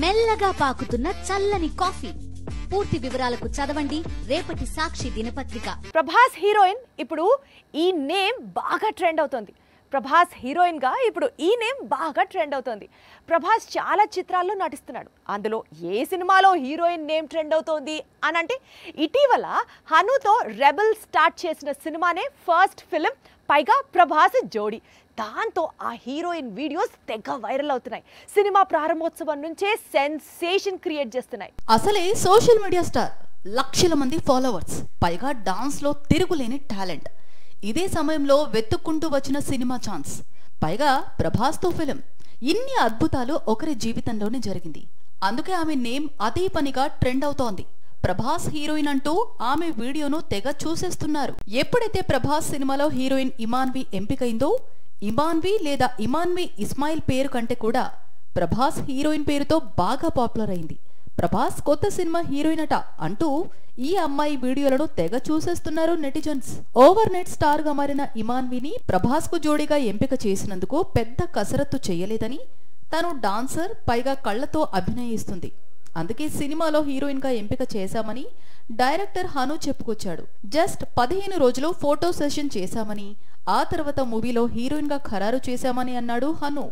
మెల్లగా పాకుతున్న చల్లని కాఫీ. పూర్తి వివరాలకు చదవండి రేపటి సాక్షి దినపత్రిక. ప్రభాస్ హీరోయిన్ ఇప్పుడు ఈ నేమ్ బాగా ట్రెండ్ అవుతుంది. ప్రభాస్ హీరోయిన్ గా ఇప్పుడు ఈ నేమ్ బాగా ట్రెండ్ అవుతుంది. ప్రభాస్ చాలా చిత్రాల్లో నటిస్తున్నాడు. అందులో ఏ సినిమాలో హీరోయిన్ నేమ్ ట్రెండ్ అవుతోంది అని అంటే ఇటీవల హనుతో రెబెల్ స్టార్ట్ చేసిన సినిమానే ఫస్ట్ ఫిలిం, పైగా ప్రభాస్ జోడీ. దాంతో ఆ హీరోయిన్ వీడియోస్ తెగ వైరల్ అవుతున్నాయి. సినిమా ప్రారంభోత్సవం నుంచే సెన్సేషన్ క్రియేట్ చేస్తున్నాయి. అసలే సోషల్ మీడియా స్టార్, లక్షల మంది ఫాలోవర్స్, పైగా డాన్స్ లో తిరుగులేని టాలెంట్. ఇదే సమయంలో వెతుక్కుంటూ వచ్చిన సినిమా ఛాన్స్, పైగా ప్రభాస్తో ఫిలిం. ఇన్ని అద్భుతాలు ఒకరి జీవితంలోనే జరిగింది. అందుకే ఆమె నేమ్ అదే పనిగా ట్రెండ్ అవుతోంది. ప్రభాస్ హీరోయిన్ అంటూ ఆమె వీడియోను తెగ చూసేస్తున్నారు. ఎప్పుడైతే ప్రభాస్ సినిమాలో హీరోయిన్ ఇమాన్వి ఎంపికైందో, ఇమాన్వి లేదా ఇమాన్వి ఇస్మాయిల్ పేరు కంటే కూడా ప్రభాస్ హీరోయిన్ పేరుతో బాగా పాపులర్ అయింది. ప్రభాస్ కొత్త సినిమా హీరోయిన్ అట అంటూ ఈ అమ్మాయి వీడియోలను తెగ చూసేస్తున్నారు నెటిజన్స్. ఓవర్ నెట్ స్టార్ గా మారిన ఇమాన్విని ప్రభాస్ కు జోడీగా ఎంపిక చేసినందుకు పెద్ద కసరత్తు చేయలేదని, తను డాన్సర్, పైగా కళ్లతో అభినయిస్తుంది, అందుకే సినిమాలో హీరోయిన్ గా ఎంపిక చేశామని డైరెక్టర్ హను చెప్పుకొచ్చాడు. జస్ట్ 15 రోజులు ఫోటో సెషన్ చేశామని, ఆ తర్వాత మూవీలో హీరోయిన్ గా ఖరారు చేశామని అన్నాడు హను.